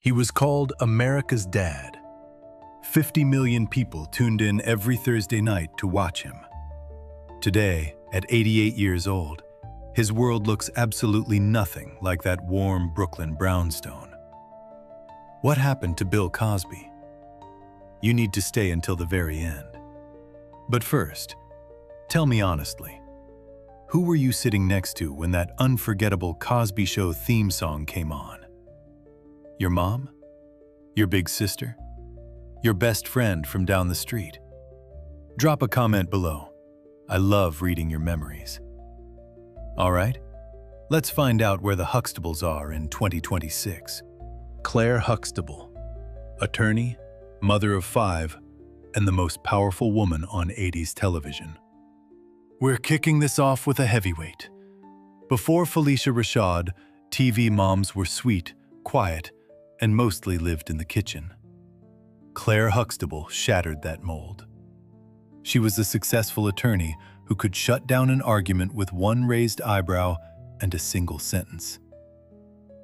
He was called America's Dad. 50 million people tuned in every Thursday night to watch him. Today, at 88 years old, his world looks absolutely nothing like that warm Brooklyn brownstone. What happened to Bill Cosby? You need to stay until the very end. But first, tell me honestly, who were you sitting next to when that unforgettable Cosby Show theme song came on? Your mom? Your big sister? Your best friend from down the street? Drop a comment below. I love reading your memories. All right, let's find out where the Huxtables are in 2026. Clair Huxtable, attorney, mother of 5, and the most powerful woman on 80s television. We're kicking this off with a heavyweight. Before Phylicia Rashad, TV moms were sweet, quiet, and mostly lived in the kitchen. Clair Huxtable shattered that mold. She was a successful attorney who could shut down an argument with one raised eyebrow and a single sentence.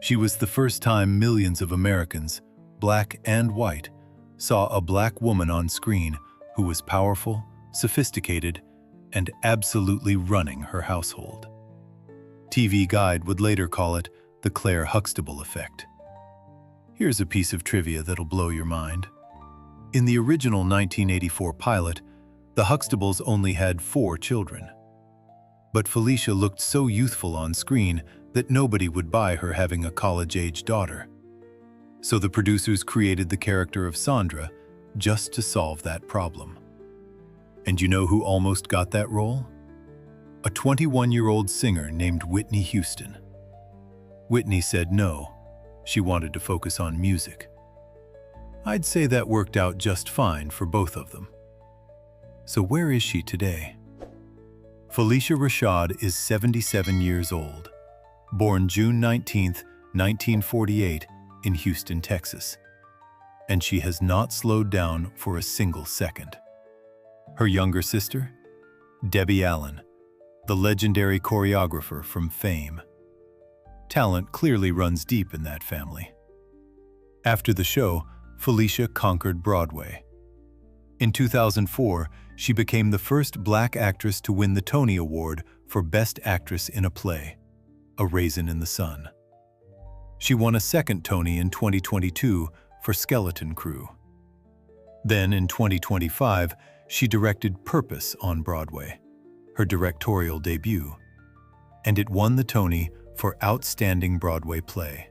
She was the first time millions of Americans, black and white, saw a black woman on screen who was powerful, sophisticated, and absolutely running her household. TV Guide would later call it the Clair Huxtable effect. Here's a piece of trivia that'll blow your mind. In the original 1984 pilot, the Huxtables only had 4 children. But Phylicia looked so youthful on screen that nobody would buy her having a college-age daughter. So the producers created the character of Sondra just to solve that problem. And you know who almost got that role? A 21-year-old singer named Whitney Houston. Whitney said no, she wanted to focus on music. I'd say that worked out just fine for both of them. So where is she today? Phylicia Rashad is 77 years old, born June 19, 1948 in Houston, Texas. And she has not slowed down for a single second. Her younger sister? Debbie Allen, the legendary choreographer from Fame. Talent clearly runs deep in that family. After the show, Phylicia conquered Broadway. In 2004, she became the first black actress to win the Tony Award for Best Actress in a Play, A Raisin in the Sun. She won a second Tony in 2022 for Skeleton Crew. Then in 2025, she directed Purpose on Broadway, her directorial debut, and it won the Tony for Outstanding Broadway Play.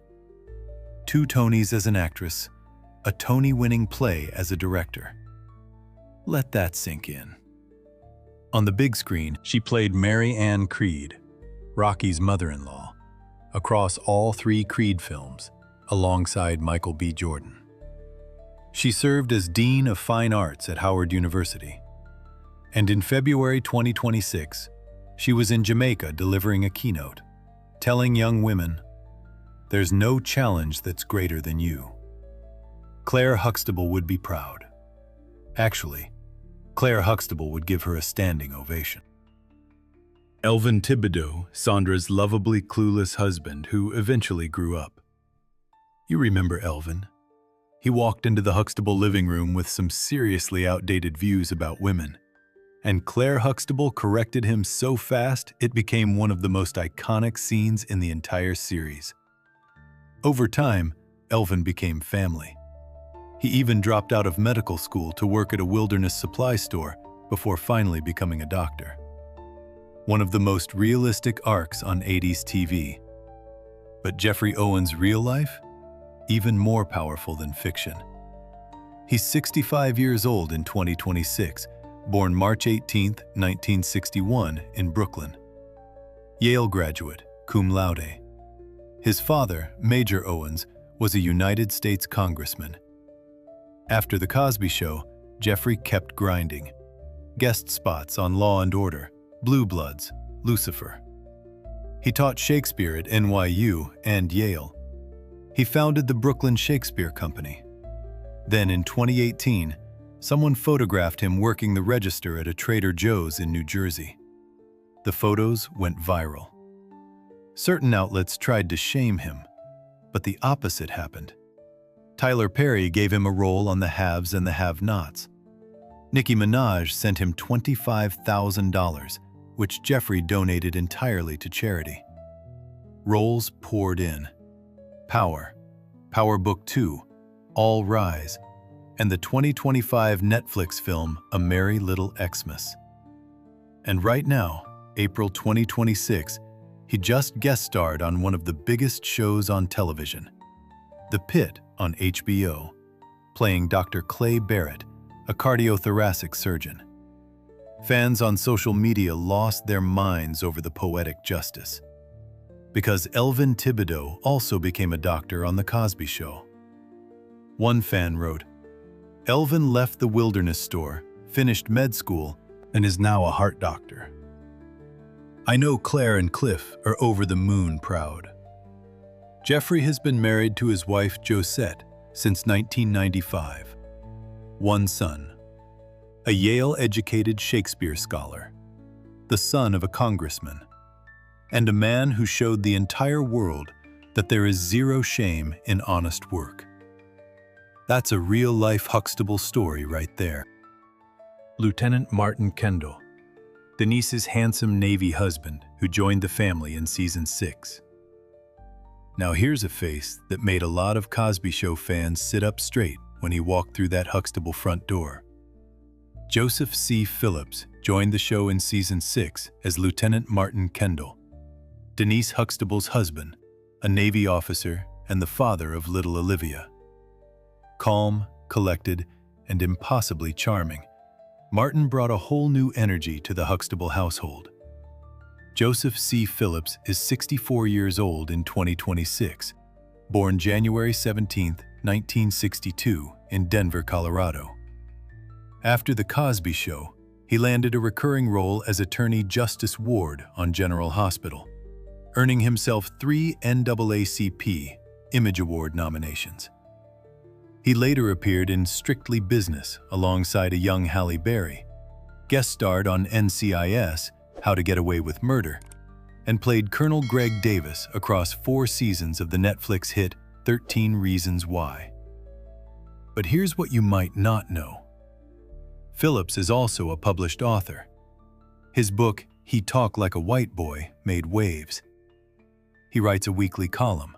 2 Tonys as an actress, a Tony-winning play as a director. Let that sink in. On the big screen, she played Mary Ann Creed, Rocky's mother-in-law, across all 3 Creed films, alongside Michael B. Jordan. She served as Dean of Fine Arts at Howard University. And in February 2026, she was in Jamaica delivering a keynote, telling young women, "There's no challenge that's greater than you." Clair Huxtable would be proud. Actually, Clair Huxtable would give her a standing ovation. Elvin Tibideaux, Sondra's lovably clueless husband who eventually grew up. You remember Elvin. He walked into the Huxtable living room with some seriously outdated views about women, and Clair Huxtable corrected him so fast it became one of the most iconic scenes in the entire series. Over time, Elvin became family. He even dropped out of medical school to work at a wilderness supply store before finally becoming a doctor. One of the most realistic arcs on 80s TV. But Geoffrey Owens' real life? Even more powerful than fiction. He's 65 years old in 2026, born March 18, 1961 in Brooklyn. Yale graduate, cum laude. His father, Major Owens, was a United States congressman. After The Cosby Show, Geoffrey kept grinding. Guest spots on Law and Order, Blue Bloods, Lucifer. He taught Shakespeare at NYU and Yale. He founded the Brooklyn Shakespeare Company. Then in 2018, someone photographed him working the register at a Trader Joe's in New Jersey. The photos went viral. Certain outlets tried to shame him, but the opposite happened. Tyler Perry gave him a role on The Haves and the Have-Nots. Nicki Minaj sent him $25,000, which Geoffrey donated entirely to charity. Roles poured in. Power, Power Book 2, All Rise, and the 2025 Netflix film A Merry Little Xmas. And right now, April 2026, he just guest starred on one of the biggest shows on television, The Pit on HBO, playing Dr. Clay Barrett, a cardiothoracic surgeon. Fans on social media lost their minds over the poetic justice, because Elvin Tibideaux also became a doctor on The Cosby Show. One fan wrote, "Elvin left the wilderness store, finished med school, and is now a heart doctor. I know Clair and Cliff are over the moon proud." Geoffrey has been married to his wife Josette since 1995. One son, a Yale-educated Shakespeare scholar, the son of a congressman, and a man who showed the entire world that there is zero shame in honest work. That's a real-life Huxtable story right there. Lieutenant Martin Kendall, Denise's handsome Navy husband who joined the family in season 6. Now here's a face that made a lot of Cosby Show fans sit up straight when he walked through that Huxtable front door. Joseph C. Phillips joined the show in season 6 as Lieutenant Martin Kendall, Denise Huxtable's husband, a Navy officer and the father of little Olivia. Calm, collected, and impossibly charming, Martin brought a whole new energy to the Huxtable household. Joseph C. Phillips is 64 years old in 2026, born January 17, 1962, in Denver, Colorado. After The Cosby Show, he landed a recurring role as Attorney Justice Ward on General Hospital, earning himself 3 NAACP Image Award nominations. He later appeared in Strictly Business alongside a young Halle Berry, guest starred on NCIS, How to Get Away with Murder, and played Colonel Greg Davis across 4 seasons of the Netflix hit 13 Reasons Why. But here's what you might not know. Phillips is also a published author. His book, He Talk Like a White Boy, made waves. He writes a weekly column.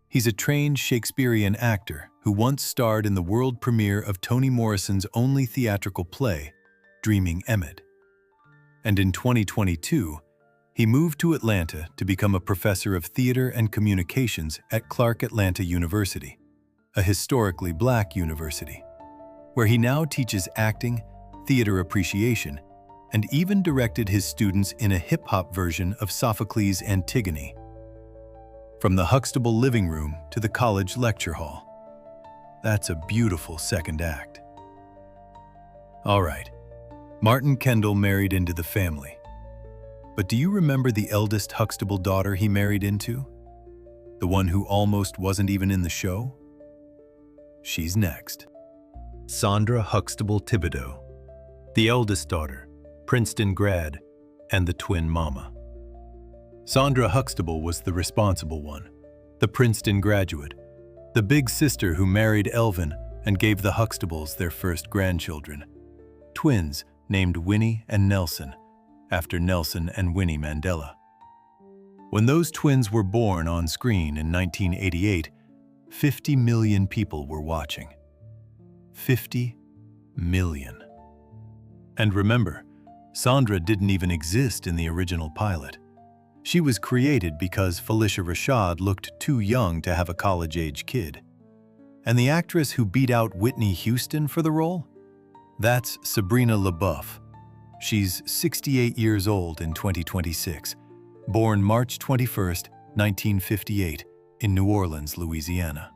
He's a trained Shakespearean actor who once starred in the world premiere of Toni Morrison's only theatrical play, Dreaming Emmett. And in 2022, he moved to Atlanta to become a professor of theater and communications at Clark Atlanta University, a historically Black university, where he now teaches acting, theater appreciation, and even directed his students in a hip-hop version of Sophocles' Antigone. From the Huxtable living room to the college lecture hall. That's a beautiful second act. All right, Martin Kendall married into the family. But do you remember the eldest Huxtable daughter he married into? The one who almost wasn't even in the show? She's next. Sondra Huxtable Tibideaux, the eldest daughter, Princeton grad, and the twin mama. Sondra Huxtable was the responsible one, the Princeton graduate, the big sister who married Elvin and gave the Huxtables their first grandchildren, twins named Winnie and Nelson, after Nelson and Winnie Mandela. When those twins were born on screen in 1988, 50 million people were watching. 50 million. And remember, Sondra didn't even exist in the original pilot. She was created because Phylicia Rashad looked too young to have a college-age kid. And the actress who beat out Whitney Houston for the role? That's Sabrina LaBeouf. She's 68 years old in 2026, born March 21st, 1958, in New Orleans, Louisiana.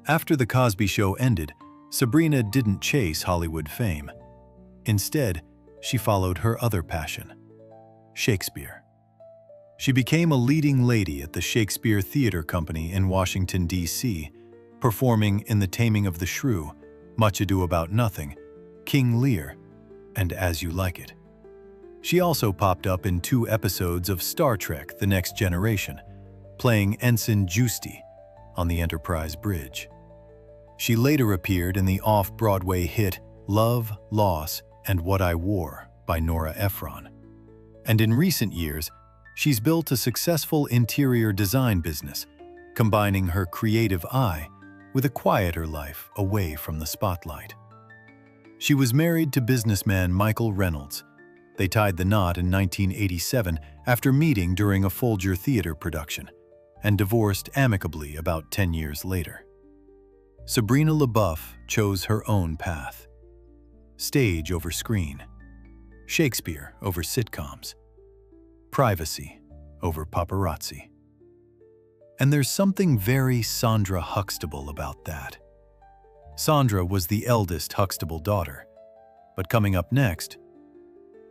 After The Cosby Show ended, Sabrina didn't chase Hollywood fame. Instead, she followed her other passion, Shakespeare. She became a leading lady at the Shakespeare Theater Company in Washington, D.C., performing in The Taming of the Shrew, Much Ado About Nothing, King Lear, and As You Like It. She also popped up in 2 episodes of Star Trek: The Next Generation, playing Ensign Giusti on the Enterprise bridge. She later appeared in the off-Broadway hit Love, Loss, and What I Wore by Nora Ephron. And in recent years, she's built a successful interior design business, combining her creative eye with a quieter life away from the spotlight. She was married to businessman Michael Reynolds. They tied the knot in 1987 after meeting during a Folger Theater production, and divorced amicably about 10 years later. Sabrina Beauf chose her own path. Stage over screen. Shakespeare over sitcoms. Privacy over paparazzi. And there's something very Sondra Huxtable about that. Sondra was the eldest Huxtable daughter, but coming up next,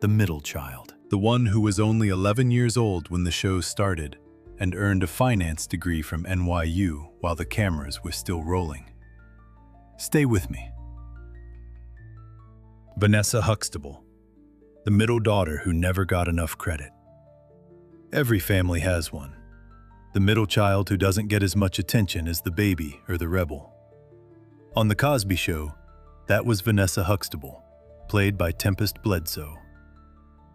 the middle child. The one who was only 11 years old when the show started and earned a finance degree from NYU while the cameras were still rolling. Stay with me. Vanessa Huxtable, the middle daughter who never got enough credit. Every family has one. The middle child who doesn't get as much attention as the baby or the rebel. On The Cosby Show, that was Vanessa Huxtable, played by Tempestt Bledsoe.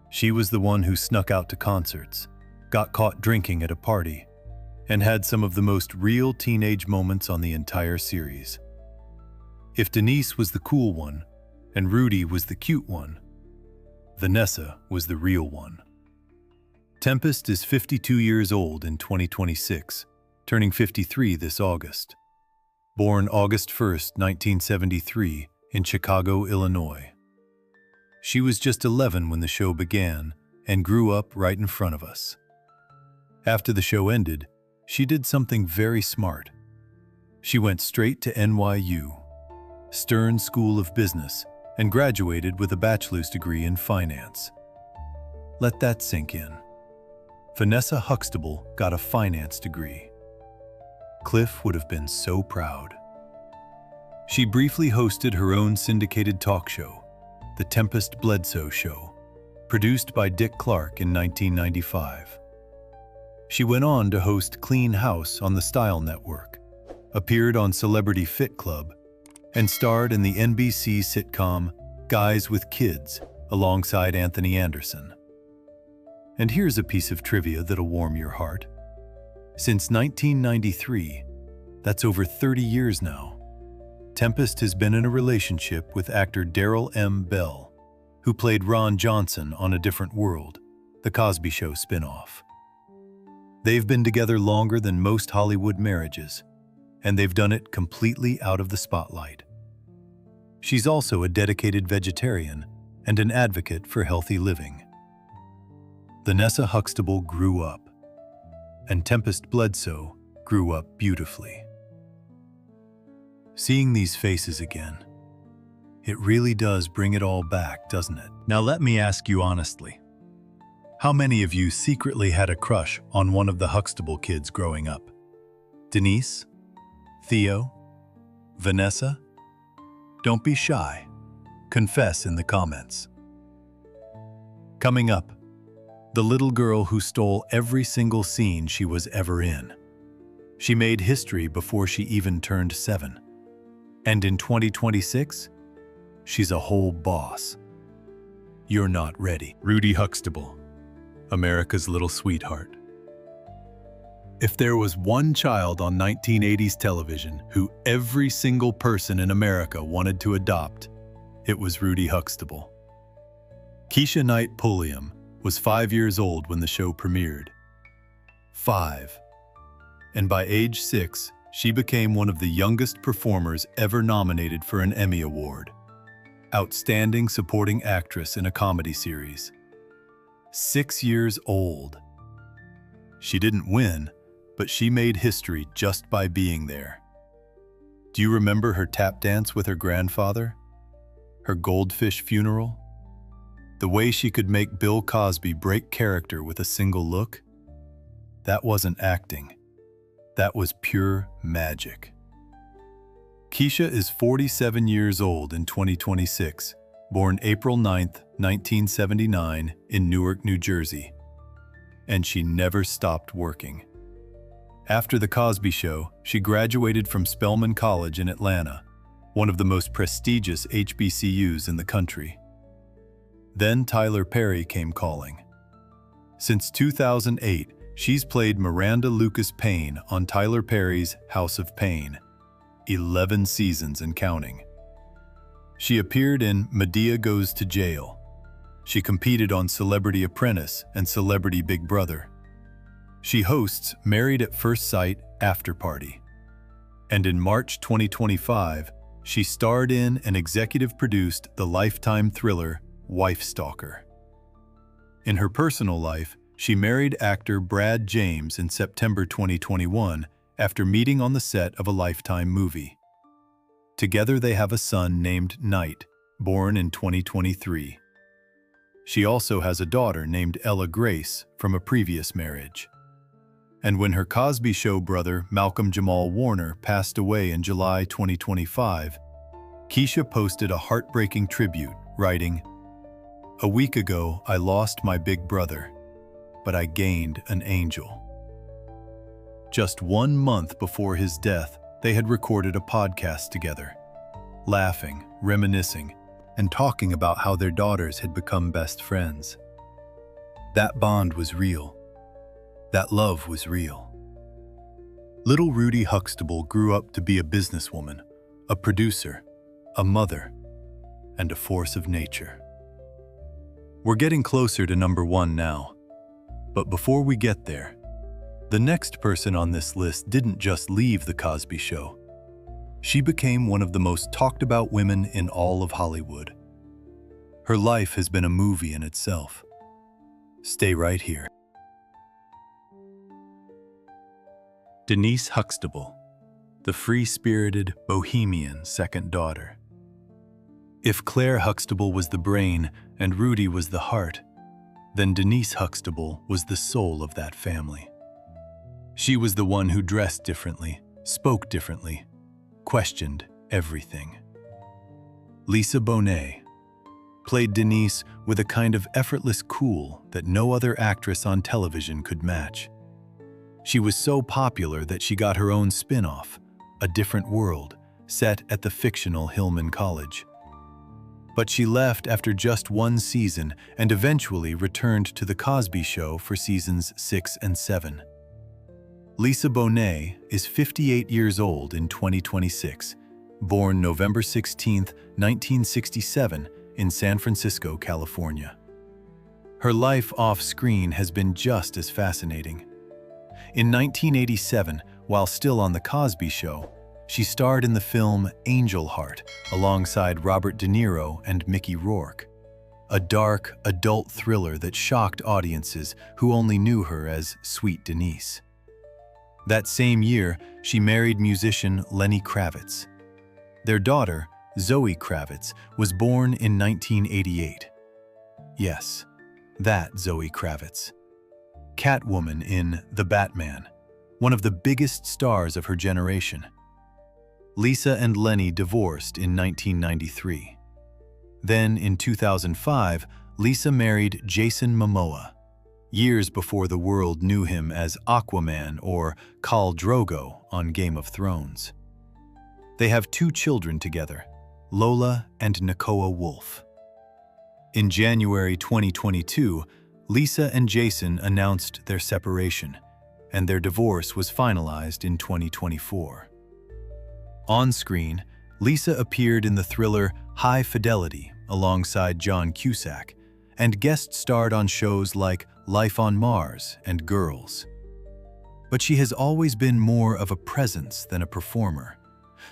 She was the one who snuck out to concerts, got caught drinking at a party, and had some of the most real teenage moments on the entire series. If Denise was the cool one, and Rudy was the cute one, Vanessa was the real one. Tempestt is 52 years old in 2026, turning 53 this August. Born August 1st, 1973, in Chicago, Illinois. She was just 11 when the show began and grew up right in front of us. After the show ended, she did something very smart. She went straight to NYU, Stern School of Business, and graduated with a bachelor's degree in finance. Let that sink in. Vanessa Huxtable got a finance degree. Cliff would have been so proud. She briefly hosted her own syndicated talk show, The Tempestt Bledsoe Show, produced by Dick Clark in 1995. She went on to host Clean House on the Style Network, appeared on Celebrity Fit Club, and starred in the NBC sitcom Guys with Kids alongside Anthony Anderson. And here's a piece of trivia that'll warm your heart. Since 1993, that's over 30 years now, Tempestt has been in a relationship with actor Darryl M. Bell, who played Ron Johnson on A Different World, the Cosby Show spin-off. They've been together longer than most Hollywood marriages, and they've done it completely out of the spotlight. She's also a dedicated vegetarian and an advocate for healthy living. Vanessa Huxtable grew up, and Tempestt Bledsoe grew up beautifully. Seeing these faces again, it really does bring it all back, doesn't it? Now let me ask you honestly, how many of you secretly had a crush on one of the Huxtable kids growing up? Denise? Theo? Vanessa? Don't be shy. Confess in the comments. Coming up, the little girl who stole every single scene she was ever in. She made history before she even turned 7. And in 2026, she's a whole boss. You're not ready. Rudy Huxtable, America's little sweetheart. If there was one child on 1980s television who every single person in America wanted to adopt, it was Rudy Huxtable. Keshia Knight Pulliam was 5 years old when the show premiered. 5. And by age 6, she became one of the youngest performers ever nominated for an Emmy Award. Outstanding Supporting Actress in a Comedy Series. 6 years old. She didn't win, but she made history just by being there. Do you remember her tap dance with her grandfather? Her goldfish funeral? The way she could make Bill Cosby break character with a single look? That wasn't acting. That was pure magic. Keshia is 47 years old in 2026, born April 9th, 1979 in Newark, New Jersey. And she never stopped working. After The Cosby Show, she graduated from Spelman College in Atlanta, one of the most prestigious HBCUs in the country. Then Tyler Perry came calling. Since 2008, she's played Miranda Lucas Payne on Tyler Perry's House of Payne, 11 seasons and counting. She appeared in Madea Goes to Jail. She competed on Celebrity Apprentice and Celebrity Big Brother. She hosts Married at First Sight After Party. And in March 2025, she starred in and executive produced the Lifetime thriller Wife Stalker. In her personal life, she married actor Brad James in September 2021 after meeting on the set of a Lifetime movie. Together they have a son named Knight, born in 2023. She also has a daughter named Ella Grace from a previous marriage. And when her Cosby Show brother, Malcolm Jamal Warner, passed away in July 2025, Keshia posted a heartbreaking tribute, writing, "A week ago, I lost my big brother, but I gained an angel." Just 1 month before his death, they had recorded a podcast together, laughing, reminiscing, and talking about how their daughters had become best friends. That bond was real. That love was real. Little Rudy Huxtable grew up to be a businesswoman, a producer, a mother, and a force of nature. We're getting closer to number 1 now. But before we get there, the next person on this list didn't just leave The Cosby Show. She became one of the most talked about women in all of Hollywood. Her life has been a movie in itself. Stay right here. Denise Huxtable, the free-spirited, bohemian second daughter. If Clair Huxtable was the brain and Rudy was the heart, then Denise Huxtable was the soul of that family. She was the one who dressed differently, spoke differently, questioned everything. Lisa Bonet played Denise with a kind of effortless cool that no other actress on television could match. She was so popular that she got her own spin-off, A Different World, set at the fictional Hillman College. But she left after just 1 season and eventually returned to The Cosby Show for seasons 6 and 7. Lisa Bonet is 58 years old in 2026, born November 16, 1967, in San Francisco, California. Her life off-screen has been just as fascinating. In 1987, while still on The Cosby Show, she starred in the film Angel Heart alongside Robert De Niro and Mickey Rourke, a dark, adult thriller that shocked audiences who only knew her as Sweet Denise. That same year, she married musician Lenny Kravitz. Their daughter, Zoe Kravitz, was born in 1988. Yes, that Zoe Kravitz. Catwoman in The Batman, one of the biggest stars of her generation. Lisa and Lenny divorced in 1993. Then, in 2005, Lisa married Jason Momoa, years before the world knew him as Aquaman or Khal Drogo on Game of Thrones. They have 2 children together, Lola and Nakoa Wolf. In January 2022, Lisa and Jason announced their separation, and their divorce was finalized in 2024. On screen, Lisa appeared in the thriller High Fidelity alongside John Cusack, and guest starred on shows like Life on Mars and Girls. But she has always been more of a presence than a performer,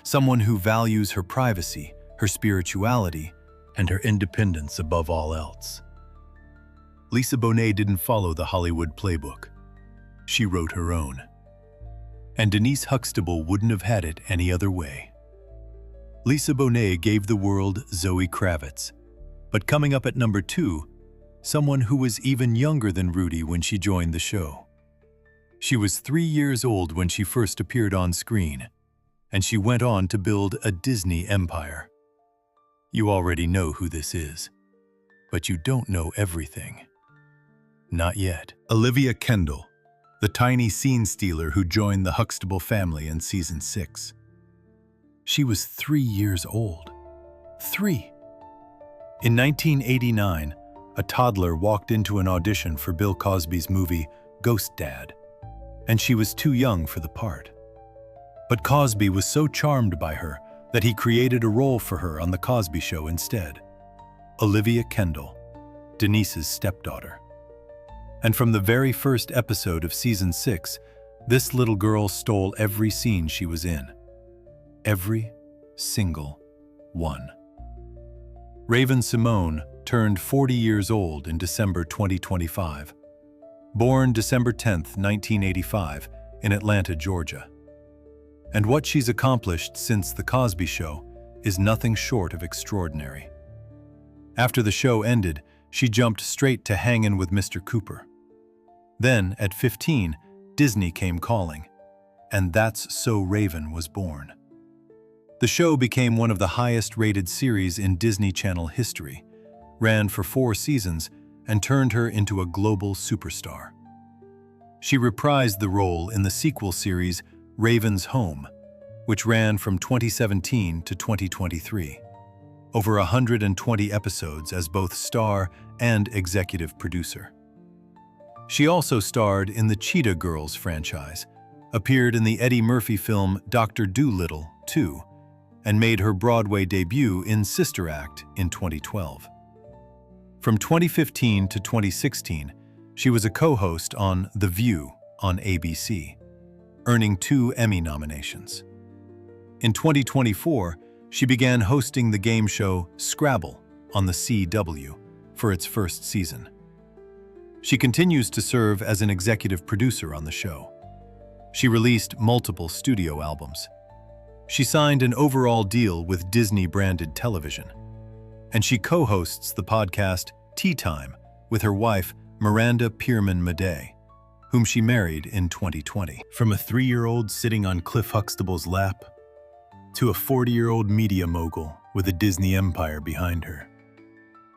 someone who values her privacy, her spirituality, and her independence above all else. Lisa Bonet didn't follow the Hollywood playbook. She wrote her own. And Denise Huxtable wouldn't have had it any other way. Lisa Bonet gave the world Zoe Kravitz, but coming up at number 2, someone who was even younger than Rudy when she joined the show. She was 3 years old when she first appeared on screen, and she went on to build a Disney empire. You already know who this is, but you don't know everything. Not yet. Olivia Kendall, the tiny scene stealer who joined the Huxtable family in season 6. She was 3 years old. 3. In 1989, a toddler walked into an audition for Bill Cosby's movie Ghost Dad, and she was too young for the part. But Cosby was so charmed by her that he created a role for her on The Cosby Show instead. Olivia Kendall, Denise's stepdaughter. And from the very first episode of season 6, this little girl stole every scene she was in. Every single one. Raven-Symoné turned 40 years old in December 2025. Born December 10, 1985, in Atlanta, Georgia. And what she's accomplished since The Cosby Show is nothing short of extraordinary. After the show ended, she jumped straight to Hangin' with Mr. Cooper. Then, at 15, Disney came calling, and That's So Raven was born. The show became one of the highest-rated series in Disney Channel history, ran for 4 seasons, and turned her into a global superstar. She reprised the role in the sequel series Raven's Home, which ran from 2017 to 2023. Over 120 episodes as both star and executive producer. She also starred in the Cheetah Girls franchise, appeared in the Eddie Murphy film Dr. Dolittle 2, and made her Broadway debut in Sister Act in 2012. From 2015 to 2016, she was a co-host on The View on ABC, earning 2 Emmy nominations. In 2024, she began hosting the game show Scrabble on the CW for its first season. She continues to serve as an executive producer on the show. She released multiple studio albums. She signed an overall deal with Disney-branded television. And she co-hosts the podcast Tea Time with her wife, Miranda Pierman-Madej, whom she married in 2020. From a 3-year-old sitting on Cliff Huxtable's lap to a 40-year-old media mogul with a Disney empire behind her,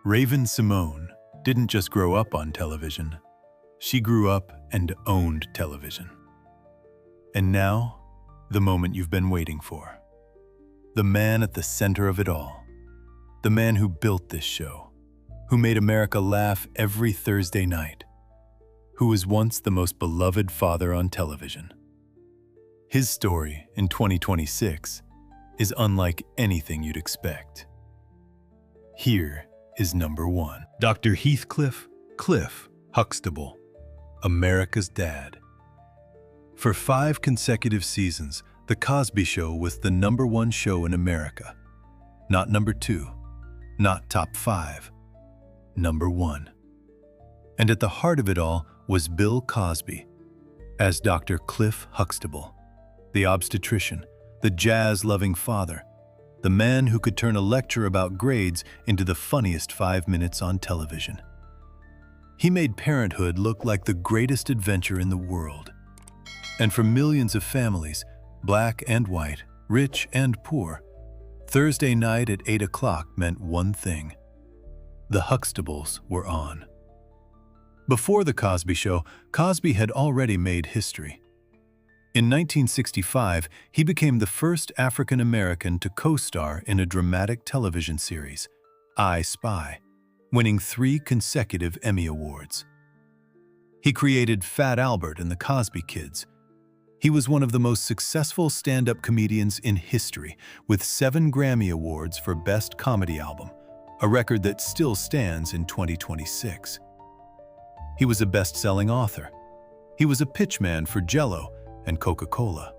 Raven-Symoné didn't just grow up on television. She grew up and owned television. And now, the moment you've been waiting for. The man at the center of it all. The man who built this show, who made America laugh every Thursday night, who was once the most beloved father on television. His story in 2026 is unlike anything you'd expect. Here is number 1. Dr. Heathcliff Cliff Huxtable, America's dad. For 5 consecutive seasons, The Cosby Show was the number 1 show in America. Not number 2, not top 5, number 1. And at the heart of it all was Bill Cosby, as Dr. Cliff Huxtable, the obstetrician, the jazz-loving father, the man who could turn a lecture about grades into the funniest 5 minutes on television. He made parenthood look like the greatest adventure in the world. And for millions of families, black and white, rich and poor, Thursday night at 8 o'clock meant one thing. The Huxtables were on. Before The Cosby Show, Cosby had already made history. In 1965, he became the first African American to co-star in a dramatic television series, I Spy, winning 3 consecutive Emmy Awards. He created Fat Albert and the Cosby Kids. He was one of the most successful stand-up comedians in history, with 7 Grammy Awards for Best Comedy Album, a record that still stands in 2026. He was a best-selling author. He was a pitchman for Jell-O and Coca-Cola.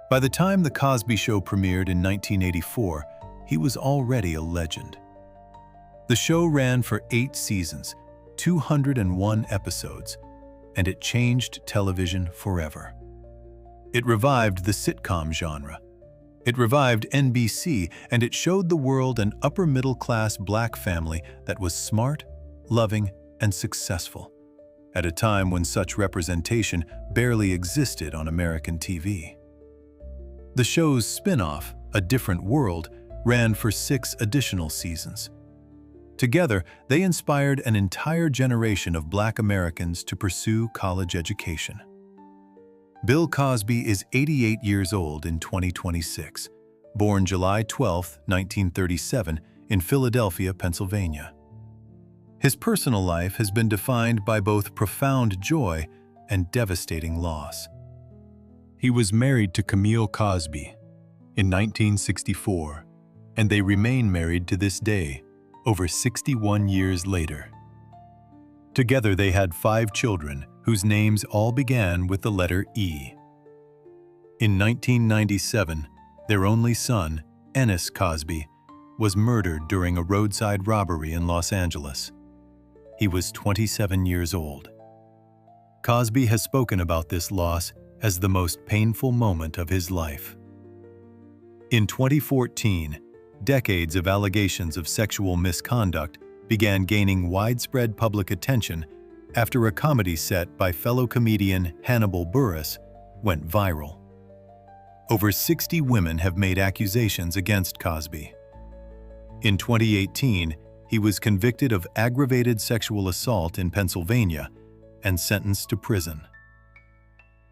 By the time The Cosby Show premiered in 1984, he was already a legend. The show ran for 8 seasons, 201 episodes, and it changed television forever. It revived the sitcom genre. It revived NBC, and it showed the world an upper-middle-class black family that was smart, loving, and successful, at a time when such representation barely existed on American TV. The show's spin-off, A Different World, ran for 6 additional seasons. Together, they inspired an entire generation of Black Americans to pursue college education. Bill Cosby is 88 years old in 2026, born July 12, 1937, in Philadelphia, Pennsylvania. His personal life has been defined by both profound joy and devastating loss. He was married to Camille Cosby in 1964, and they remain married to this day, over 61 years later. Together they had 5 children, whose names all began with the letter E. In 1997, their only son, Ennis Cosby, was murdered during a roadside robbery in Los Angeles. He was 27 years old. Cosby has spoken about this loss as the most painful moment of his life. In 2014, decades of allegations of sexual misconduct began gaining widespread public attention after a comedy set by fellow comedian Hannibal Buress went viral. Over 60 women have made accusations against Cosby. In 2018, he was convicted of aggravated sexual assault in Pennsylvania and sentenced to prison.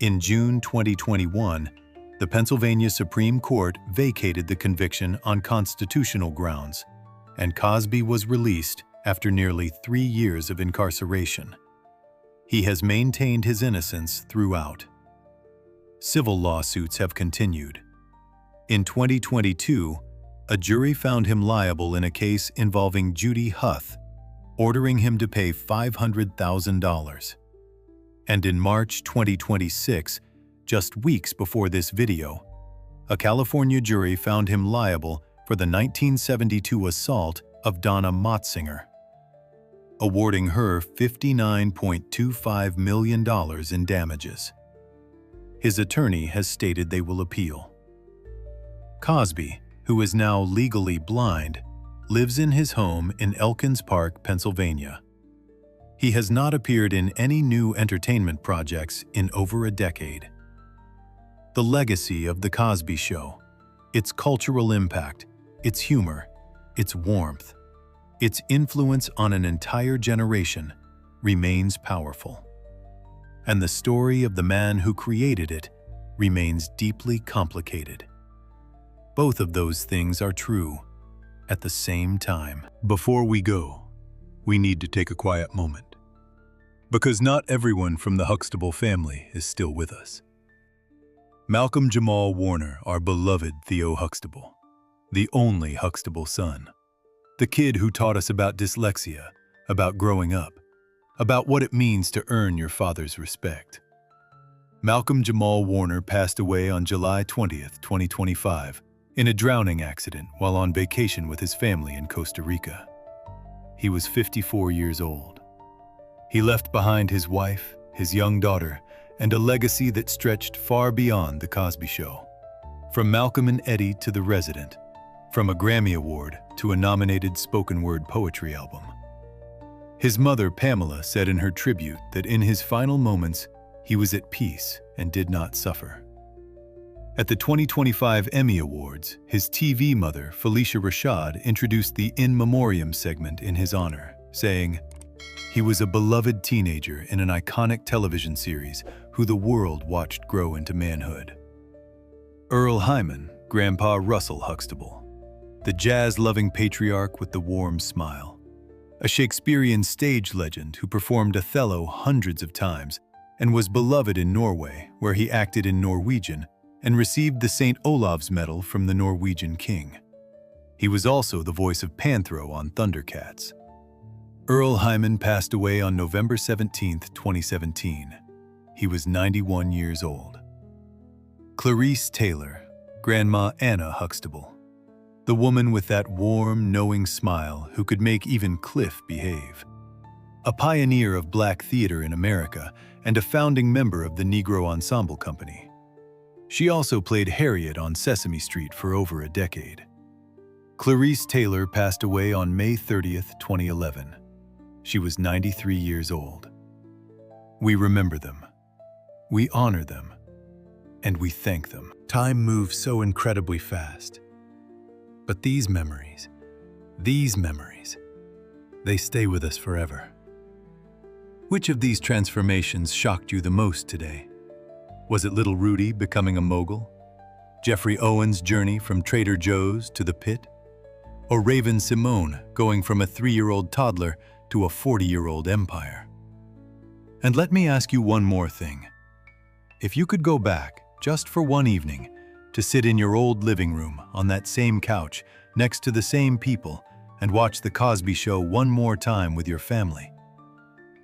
In June 2021, the Pennsylvania Supreme Court vacated the conviction on constitutional grounds, and Cosby was released after nearly 3 years of incarceration. He has maintained his innocence throughout. Civil lawsuits have continued. In 2022, a jury found him liable in a case involving Judy Huth, ordering him to pay $500,000. And in March 2026, just weeks before this video, a California jury found him liable for the 1972 assault of Donna Motzinger, awarding her $59.25 million in damages. His attorney has stated they will appeal. Cosby, who is now legally blind, lives in his home in Elkins Park, Pennsylvania. He has not appeared in any new entertainment projects in over a decade. The legacy of The Cosby Show, its cultural impact, its humor, its warmth, its influence on an entire generation remains powerful. And the story of the man who created it remains deeply complicated. Both of those things are true at the same time. Before we go, we need to take a quiet moment, because not everyone from the Huxtable family is still with us. Malcolm Jamal Warner, our beloved Theo Huxtable, the only Huxtable son, the kid who taught us about dyslexia, about growing up, about what it means to earn your father's respect. Malcolm Jamal Warner passed away on July 20th, 2025, in a drowning accident while on vacation with his family in Costa Rica. He was 54 years old. He left behind his wife, his young daughter, and a legacy that stretched far beyond The Cosby Show. From Malcolm and Eddie to The Resident, from a Grammy Award to a nominated spoken-word poetry album. His mother, Pamela, said in her tribute that in his final moments, he was at peace and did not suffer. At the 2025 Emmy Awards, his TV mother, Phylicia Rashad, introduced the In Memoriam segment in his honor, saying, "He was a beloved teenager in an iconic television series who the world watched grow into manhood." Earl Hyman, Grandpa Russell Huxtable, the jazz-loving patriarch with the warm smile, a Shakespearean stage legend who performed Othello hundreds of times and was beloved in Norway, where he acted in Norwegian and received the St. Olav's Medal from the Norwegian king. He was also the voice of Panthro on Thundercats. Earl Hyman passed away on November 17, 2017. He was 91 years old. Clarice Taylor, Grandma Anna Huxtable, the woman with that warm, knowing smile who could make even Cliff behave. A pioneer of Black theater in America and a founding member of the Negro Ensemble Company. She also played Harriet on Sesame Street for over a decade. Clarice Taylor passed away on May 30th, 2011. She was 93 years old. We remember them, we honor them, and we thank them. Time moves so incredibly fast. But these memories, They stay with us forever. Which of these transformations shocked you the most today? Was it little Rudy becoming a mogul? Geoffrey Owens' journey from Trader Joe's to the pit? Or Raven-Symoné going from a 3-year-old toddler to a 40-year-old empire? And let me ask you one more thing. If you could go back, just for one evening, to sit in your old living room on that same couch next to the same people and watch The Cosby Show one more time with your family,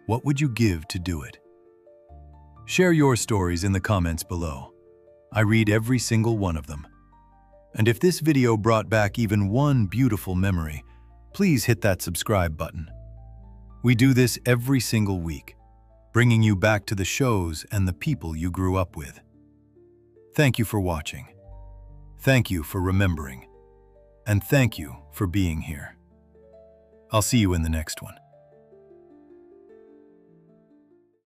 what would you give to do it? Share your stories in the comments below. I read every single one of them. And if this video brought back even one beautiful memory, please hit that subscribe button. We do this every single week, bringing you back to the shows and the people you grew up with. Thank you for watching. Thank you for remembering. And thank you for being here. I'll see you in the next one.